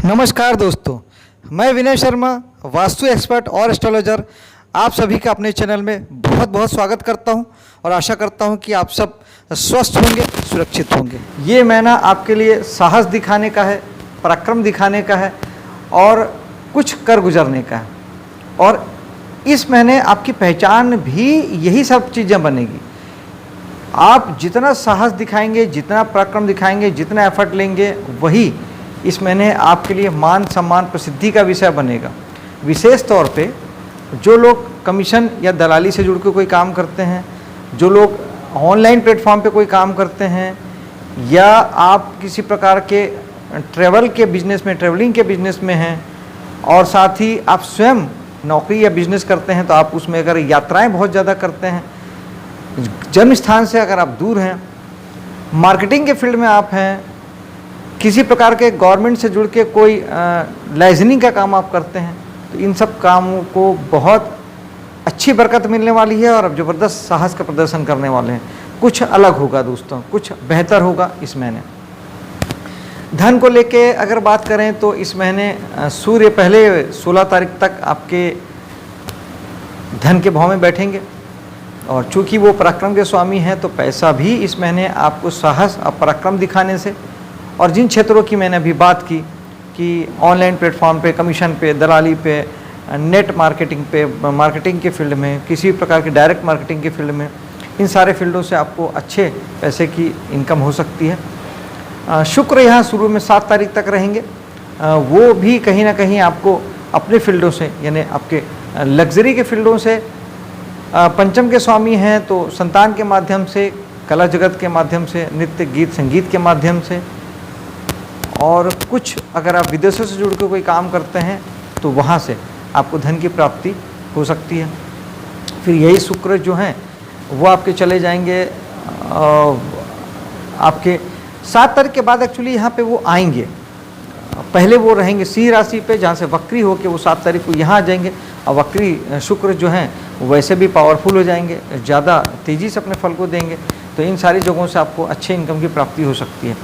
नमस्कार दोस्तों, मैं विनय शर्मा, वास्तु एक्सपर्ट और एस्ट्रोलॉजर, आप सभी का अपने चैनल में बहुत बहुत स्वागत करता हूं और आशा करता हूं कि आप सब स्वस्थ होंगे, सुरक्षित होंगे। ये महीना आपके लिए साहस दिखाने का है, पराक्रम दिखाने का है और कुछ कर गुजरने का है। और इस महीने आपकी पहचान भी यही सब चीज़ें बनेगी। आप जितना साहस दिखाएंगे, जितना पराक्रम दिखाएंगे, जितना एफर्ट लेंगे, वही इस महीने आपके लिए मान सम्मान प्रसिद्धि का विषय बनेगा। विशेष तौर पे जो लोग कमीशन या दलाली से जुड़ के कोई काम करते हैं, जो लोग ऑनलाइन प्लेटफॉर्म पे कोई काम करते हैं, या आप किसी प्रकार के ट्रैवलिंग के बिजनेस में हैं, और साथ ही आप स्वयं नौकरी या बिजनेस करते हैं, तो आप उसमें अगर यात्राएं बहुत ज़्यादा करते हैं, जन्म स्थान से अगर आप दूर हैं, मार्केटिंग के फील्ड में आप हैं, किसी प्रकार के गवर्नमेंट से जुड़ के कोई लाइजनिंग का काम आप करते हैं, तो इन सब कामों को बहुत अच्छी बरकत मिलने वाली है और अब ज़बरदस्त साहस का प्रदर्शन करने वाले हैं। कुछ अलग होगा दोस्तों, कुछ बेहतर होगा इस महीने। धन को लेके अगर बात करें तो इस महीने सूर्य पहले 16 तारीख तक आपके धन के भाव में बैठेंगे, और चूँकि वो पराक्रम के स्वामी हैं तो पैसा भी इस महीने आपको साहस और पराक्रम दिखाने से, और जिन क्षेत्रों की मैंने अभी बात की कि ऑनलाइन प्लेटफॉर्म पे, कमीशन पे, दलाली पे, नेट मार्केटिंग पे, मार्केटिंग के फील्ड में, किसी प्रकार की डायरेक्ट मार्केटिंग के फील्ड में, इन सारे फील्डों से आपको अच्छे पैसे की इनकम हो सकती है। शुक्र यहाँ शुरू में 7 तारीख तक रहेंगे, वो भी कहीं ना कहीं आपको अपने फील्डों से, यानी आपके लग्जरी के फील्डों से, पंचम के स्वामी हैं तो संतान के माध्यम से, कला जगत के माध्यम से, नृत्य गीत संगीत के माध्यम से, और कुछ अगर आप विदेशों से जुड़ के कोई काम करते हैं तो वहाँ से आपको धन की प्राप्ति हो सकती है। फिर यही शुक्र जो हैं वो आपके चले जाएंगे, आपके 7 तारीख के बाद एक्चुअली यहाँ पे वो आएंगे। पहले वो रहेंगे सिंह राशि पे, जहाँ से वक्री होके वो 7 तारीख को यहाँ आ जाएंगे, और वक्री शुक्र जो हैं वैसे भी पावरफुल हो जाएंगे, ज़्यादा तेज़ी से अपने फल को देंगे। तो इन सारी जगहों से आपको अच्छे इनकम की प्राप्ति हो सकती है।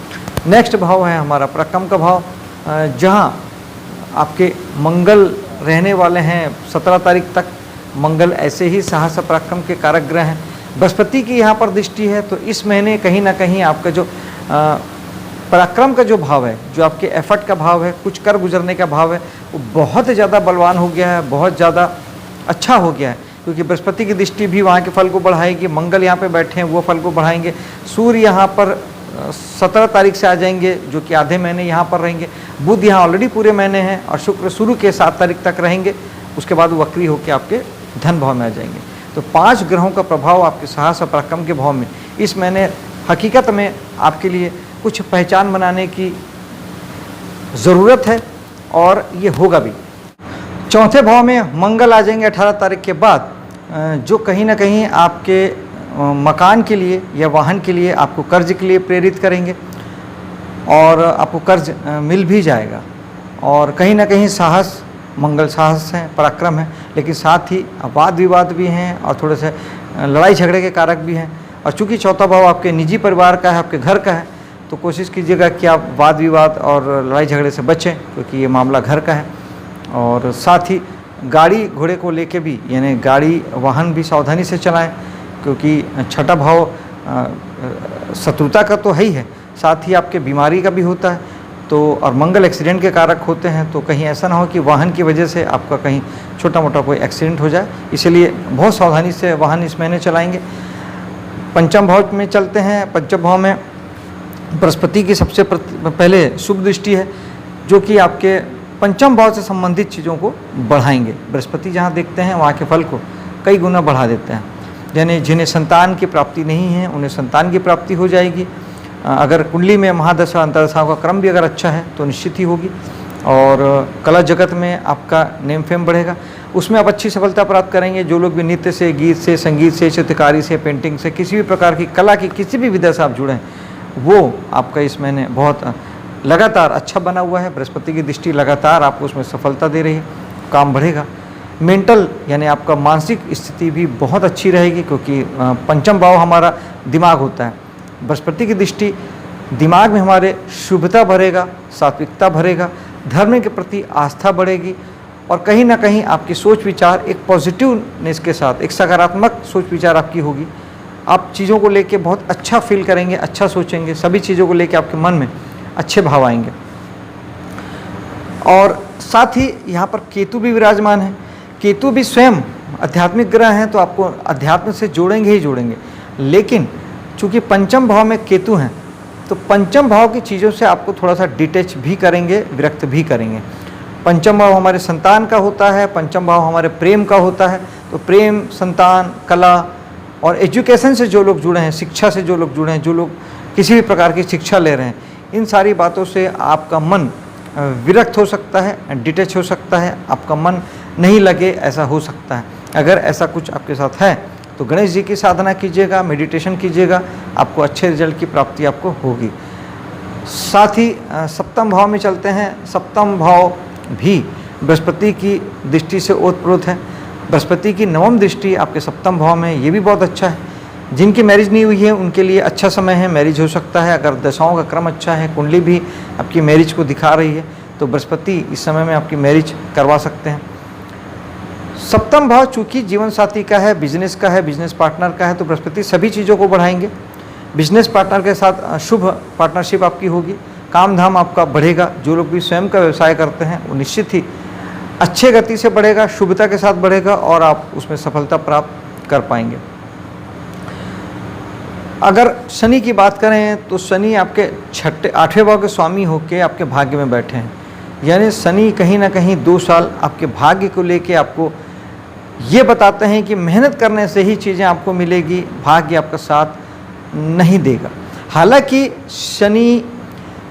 नेक्स्ट भाव है हमारा पराक्रम का भाव, जहाँ आपके मंगल रहने वाले हैं 17 तारीख तक। मंगल ऐसे ही साहस पराक्रम के कारक ग्रह हैं। बृहस्पति की यहाँ पर दृष्टि है, तो इस महीने कहीं ना कहीं आपका जो पराक्रम का जो भाव है, जो आपके एफर्ट का भाव है, कुछ कर गुजरने का भाव है, वो बहुत ज़्यादा बलवान हो गया है, बहुत ज़्यादा अच्छा हो गया है, क्योंकि बृहस्पति की दृष्टि भी वहाँ के फल को बढ़ाएगी। मंगल यहाँ पे बैठे हैं, वो फल को बढ़ाएंगे। सूर्य यहाँ पर 17 तारीख से आ जाएंगे, जो कि आधे महीने यहाँ पर रहेंगे। बुध यहाँ ऑलरेडी पूरे महीने हैं, और शुक्र शुरू के 7 तारीख तक रहेंगे। उसके बाद वो वक्री होकर आपके धन भाव में आ जाएंगे। तो 5 ग्रहों का प्रभाव आपके साहस और पराक्रम के भाव में इस महीने हकीकत में आपके लिए कुछ पहचान बनाने की ज़रूरत है, और ये होगा भी। चौथे भाव में मंगल आ जाएंगे 18 तारीख के बाद, जो कहीं ना कहीं आपके मकान के लिए या वाहन के लिए, आपको कर्ज के लिए प्रेरित करेंगे, और आपको कर्ज मिल भी जाएगा। और कहीं ना कहीं साहस, मंगल साहस है, पराक्रम है, लेकिन साथ ही वाद विवाद भी हैं और थोड़े से लड़ाई झगड़े के कारक भी हैं। और चूँकि चौथा भाव आपके निजी परिवार का है, आपके घर का है, तो कोशिश कीजिएगा कि आप वाद विवाद और लड़ाई झगड़े से बचें, क्योंकि ये मामला घर का है। और साथ ही गाड़ी घोड़े को लेके भी, यानी गाड़ी वाहन भी सावधानी से चलाएं, क्योंकि छठा भाव शत्रुता का तो है ही है, साथ ही आपके बीमारी का भी होता है। तो और मंगल एक्सीडेंट के कारक होते हैं, तो कहीं ऐसा ना हो कि वाहन की वजह से आपका कहीं छोटा मोटा कोई एक्सीडेंट हो जाए, इसलिए बहुत सावधानी से वाहन इस महीने चलाएंगे। पंचम भाव में चलते हैं। पंचम भाव में बृहस्पति की सबसे पहले शुभ दृष्टि है, जो कि आपके पंचम भाव से संबंधित चीज़ों को बढ़ाएंगे। बृहस्पति जहाँ देखते हैं वहाँ के फल को कई गुना बढ़ा देते हैं। यानी जिन्हें संतान की प्राप्ति नहीं है, उन्हें संतान की प्राप्ति हो जाएगी। अगर कुंडली में महादशा अंतरदशाओं का क्रम भी अगर अच्छा है तो निश्चित ही होगी। और कला जगत में आपका नेम फेम बढ़ेगा, उसमें आप अच्छी सफलता प्राप्त करेंगे। जो लोग भी नृत्य से, गीत से, संगीत से, चित्रकारी से, पेंटिंग से, किसी भी प्रकार की कला की किसी भी विधा से आप जुड़े हैं, वो आपका इस महीने बहुत लगातार अच्छा बना हुआ है। बृहस्पति की दृष्टि लगातार आपको उसमें सफलता दे रही है, काम बढ़ेगा। मेंटल यानी आपका मानसिक स्थिति भी बहुत अच्छी रहेगी, क्योंकि पंचम भाव हमारा दिमाग होता है। बृहस्पति की दृष्टि दिमाग में हमारे शुभता भरेगा, सात्विकता भरेगा, धर्म के प्रति आस्था बढ़ेगी और कहीं ना कहीं आपकी सोच विचार एक पॉजिटिवनेस के साथ, एक सकारात्मक सोच विचार आपकी होगी। आप चीज़ों को लेके बहुत अच्छा फील करेंगे, अच्छा सोचेंगे, सभी चीज़ों को लेके आपके मन में अच्छे भाव आएंगे। और साथ ही यहाँ पर केतु भी विराजमान है। केतु भी स्वयं आध्यात्मिक ग्रह हैं, तो आपको अध्यात्म से जोड़ेंगे ही जोड़ेंगे, लेकिन चूँकि पंचम भाव में केतु हैं तो पंचम भाव की चीज़ों से आपको थोड़ा सा डिटैच भी करेंगे, विरक्त भी करेंगे। पंचम भाव हमारे संतान का होता है, पंचम भाव हमारे प्रेम का होता है, तो प्रेम, संतान, कला और एजुकेशन से जो लोग जुड़े हैं, शिक्षा से जो लोग जुड़े हैं, जो लोग किसी भी प्रकार की शिक्षा ले रहे हैं, इन सारी बातों से आपका मन विरक्त हो सकता है, डिटैच हो सकता है, आपका मन नहीं लगे, ऐसा हो सकता है। अगर ऐसा कुछ आपके साथ है तो गणेश जी की साधना कीजिएगा, मेडिटेशन कीजिएगा, आपको अच्छे रिजल्ट की प्राप्ति आपको होगी। साथ ही सप्तम भाव में चलते हैं। सप्तम भाव भी बृहस्पति की दृष्टि से ओतप्रोत है। बृहस्पति की नवम दृष्टि आपके सप्तम भाव में, ये भी बहुत अच्छा है। जिनकी मैरिज नहीं हुई है उनके लिए अच्छा समय है, मैरिज हो सकता है। अगर दशाओं का क्रम अच्छा है, कुंडली भी आपकी मैरिज को दिखा रही है, तो बृहस्पति इस समय में आपकी मैरिज करवा सकते हैं। सप्तम भाव चूँकि जीवन साथी का है, बिजनेस का है, बिजनेस पार्टनर का है, तो बृहस्पति सभी चीज़ों को बढ़ाएंगे। बिजनेस पार्टनर के साथ शुभ पार्टनरशिप आपकी होगी, काम धाम आपका बढ़ेगा। जो लोग भी स्वयं का व्यवसाय करते हैं वो निश्चित ही अच्छे गति से बढ़ेगा, शुभता के साथ बढ़ेगा और आप उसमें सफलता प्राप्त कर पाएंगे। अगर शनि की बात करें तो शनि आपके 8वें भाव के स्वामी होकर आपके भाग्य में बैठे हैं, यानी शनि कहीं ना कहीं 2 साल आपके भाग्य को लेके आपको ये बताते हैं कि मेहनत करने से ही चीज़ें आपको मिलेगी, भाग्य आपका साथ नहीं देगा। हालांकि शनि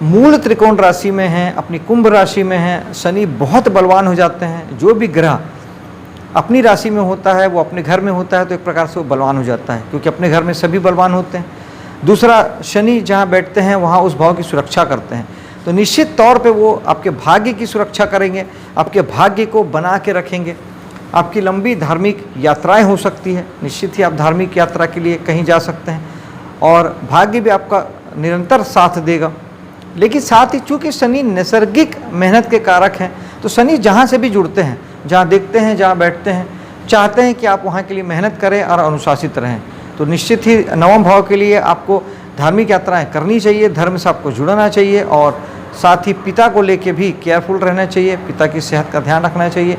मूल त्रिकोण राशि में है, अपनी कुंभ राशि में है, शनि बहुत बलवान हो जाते हैं। जो भी ग्रह अपनी राशि में होता है वो अपने घर में होता है तो एक प्रकार से वो बलवान हो जाता है, क्योंकि अपने घर में सभी बलवान होते हैं। दूसरा, शनि जहाँ बैठते हैं वहाँ उस भाव की सुरक्षा करते हैं, तो निश्चित तौर पे वो आपके भाग्य की सुरक्षा करेंगे, आपके भाग्य को बना के रखेंगे। आपकी लंबी धार्मिक यात्राएं हो सकती है, निश्चित ही आप धार्मिक यात्रा के लिए कहीं जा सकते हैं और भाग्य भी आपका निरंतर साथ देगा। लेकिन साथ ही चूँकि शनि नैसर्गिक मेहनत के कारक हैं, तो शनि जहाँ से भी जुड़ते हैं, जहाँ देखते हैं, जहाँ बैठते हैं, चाहते हैं कि आप वहाँ के लिए मेहनत करें और अनुशासित रहें। तो निश्चित ही नवम भाव के लिए आपको धार्मिक यात्राएं करनी चाहिए, धर्म से आपको जुड़ना चाहिए और साथ ही पिता को लेके भी केयरफुल रहना चाहिए, पिता की सेहत का ध्यान रखना चाहिए।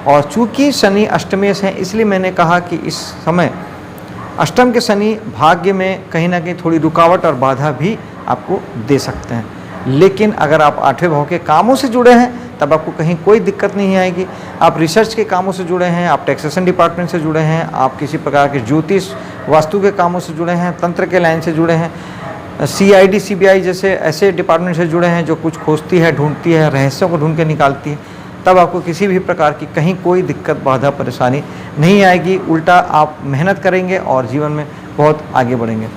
और चूँकि शनि अष्टमेश हैं, इसलिए मैंने कहा कि इस समय अष्टम के शनि भाग्य में कहीं ना कहीं थोड़ी रुकावट और बाधा भी आपको दे सकते हैं। लेकिन अगर आप 8वें भाव के कामों से जुड़े हैं तब आपको कहीं कोई दिक्कत नहीं आएगी। आप रिसर्च के कामों से जुड़े हैं, आप टैक्सेशन डिपार्टमेंट से जुड़े हैं, आप किसी प्रकार के ज्योतिष वास्तु के कामों से जुड़े हैं, तंत्र के लाइन से जुड़े हैं, CID CBI जैसे ऐसे डिपार्टमेंट से जुड़े हैं जो कुछ खोजती है, ढूंढती है, रहस्यों को ढूंढ के निकालती है, तब आपको किसी भी प्रकार की कहीं कोई दिक्कत, बाधा, परेशानी नहीं आएगी। उल्टा आप मेहनत करेंगे और जीवन में बहुत आगे बढ़ेंगे।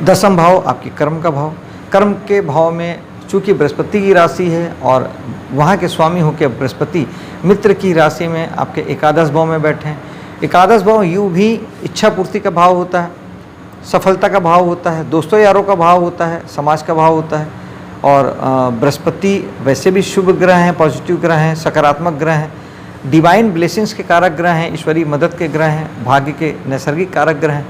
10वां भाव आपकी कर्म का भाव। कर्म के भाव में चूँकि बृहस्पति की राशि है और वहाँ के स्वामी होकर बृहस्पति मित्र की राशि में आपके एकादश भाव में बैठे हैं। एकादश भाव यूँ भी इच्छा पूर्ति का भाव होता है, सफलता का भाव होता है, दोस्तों यारों का भाव होता है, समाज का भाव होता है। और बृहस्पति वैसे भी शुभ ग्रह हैं, पॉजिटिव ग्रह हैं, सकारात्मक ग्रह हैं, डिवाइन ब्लेसिंग्स के कारक ग्रह हैं, ईश्वरीय मदद के ग्रह हैं, भाग्य के नैसर्गिक कारक ग्रह हैं।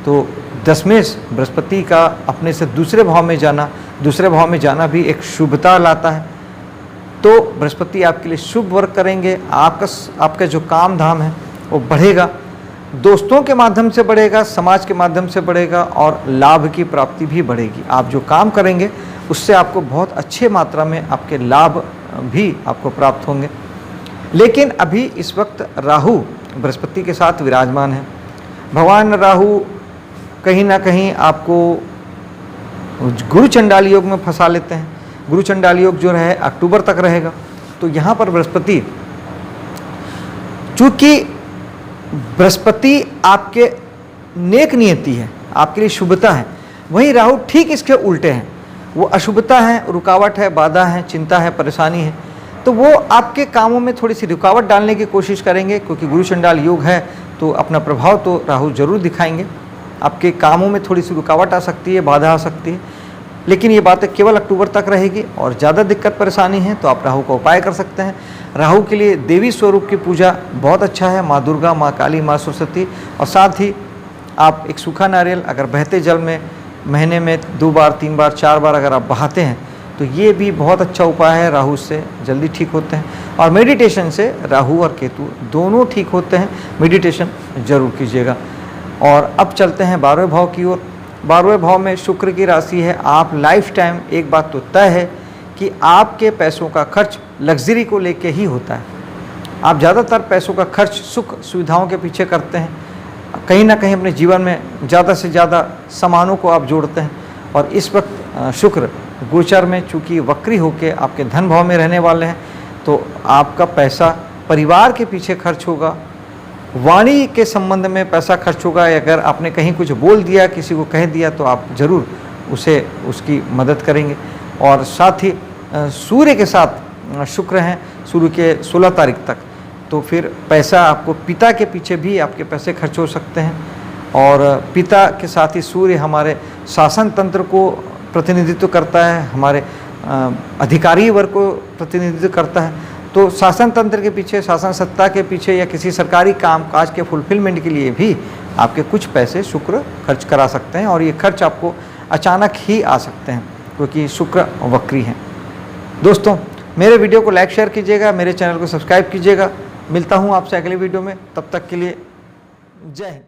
तो दशमेश बृहस्पति का अपने से दूसरे भाव में जाना भी एक शुभता लाता है। तो बृहस्पति आपके लिए शुभ वर्क करेंगे, आपका जो काम धाम है वो बढ़ेगा, दोस्तों के माध्यम से बढ़ेगा, समाज के माध्यम से बढ़ेगा और लाभ की प्राप्ति भी बढ़ेगी। आप जो काम करेंगे उससे आपको बहुत अच्छे मात्रा में आपके लाभ भी आपको प्राप्त होंगे। लेकिन अभी इस वक्त राहु बृहस्पति के साथ विराजमान है। भगवान राहु कहीं ना कहीं आपको गुरु चंडाल योग में फंसा लेते हैं। गुरु चंडाल योग जो रहे अक्टूबर तक रहेगा। तो यहाँ पर बृहस्पति, चूँकि बृहस्पति आपके नेक नियति है, आपके लिए शुभता है, वहीं राहु ठीक इसके उल्टे हैं, वो अशुभता है, रुकावट है, बाधा है, चिंता है, परेशानी है। तो वो आपके कामों में थोड़ी सी रुकावट डालने की कोशिश करेंगे, क्योंकि गुरु चंडाल योग है तो अपना प्रभाव तो राहु जरूर दिखाएंगे। आपके कामों में थोड़ी सी रुकावट आ सकती है, बाधा आ सकती है। लेकिन ये बातें केवल अक्टूबर तक रहेगी। और ज़्यादा दिक्कत परेशानी है तो आप राहु का उपाय कर सकते हैं। राहु के लिए देवी स्वरूप की पूजा बहुत अच्छा है, माँ दुर्गा, माँ काली, माँ सरस्वती। और साथ ही आप एक सूखा नारियल अगर बहते जल में महीने में 2 बार 3 बार 4 बार अगर आप बहाते हैं तो ये भी बहुत अच्छा उपाय है, राहु से जल्दी ठीक होते हैं। और मेडिटेशन से राहु और केतु दोनों ठीक होते हैं, मेडिटेशन जरूर कीजिएगा। और अब चलते हैं 12वें भाव की ओर। 12वें भाव में शुक्र की राशि है। आप लाइफ टाइम एक बात तो तय है कि आपके पैसों का खर्च लग्जरी को लेके ही होता है। आप ज़्यादातर पैसों का खर्च सुख सुविधाओं के पीछे करते हैं, कहीं ना कहीं अपने जीवन में ज़्यादा से ज़्यादा सामानों को आप जोड़ते हैं। और इस वक्त शुक्र गोचर में चूँकि वक्री होकर आपके धन भाव में रहने वाले हैं तो आपका पैसा परिवार के पीछे खर्च होगा, वाणी के संबंध में पैसा खर्च होगा। अगर आपने कहीं कुछ बोल दिया, किसी को कह दिया तो आप ज़रूर उसे उसकी मदद करेंगे। और साथ ही सूर्य के साथ शुक्र हैं सूर्य के 16 तारीख तक, तो फिर पैसा आपको पिता के पीछे भी आपके पैसे खर्च हो सकते हैं। और पिता के साथ ही सूर्य हमारे शासन तंत्र को प्रतिनिधित्व करता है, हमारे अधिकारी वर्ग को प्रतिनिधित्व करता है। तो शासन तंत्र के पीछे, शासन सत्ता के पीछे या किसी सरकारी कामकाज के फुलफिलमेंट के लिए भी आपके कुछ पैसे शुक्र खर्च करा सकते हैं। और ये खर्च आपको अचानक ही आ सकते हैं क्योंकि शुक्र वक्री हैं। दोस्तों, मेरे वीडियो को लाइक शेयर कीजिएगा, मेरे चैनल को सब्सक्राइब कीजिएगा। मिलता हूँ आपसे अगले वीडियो में, तब तक के लिए जय हिंद।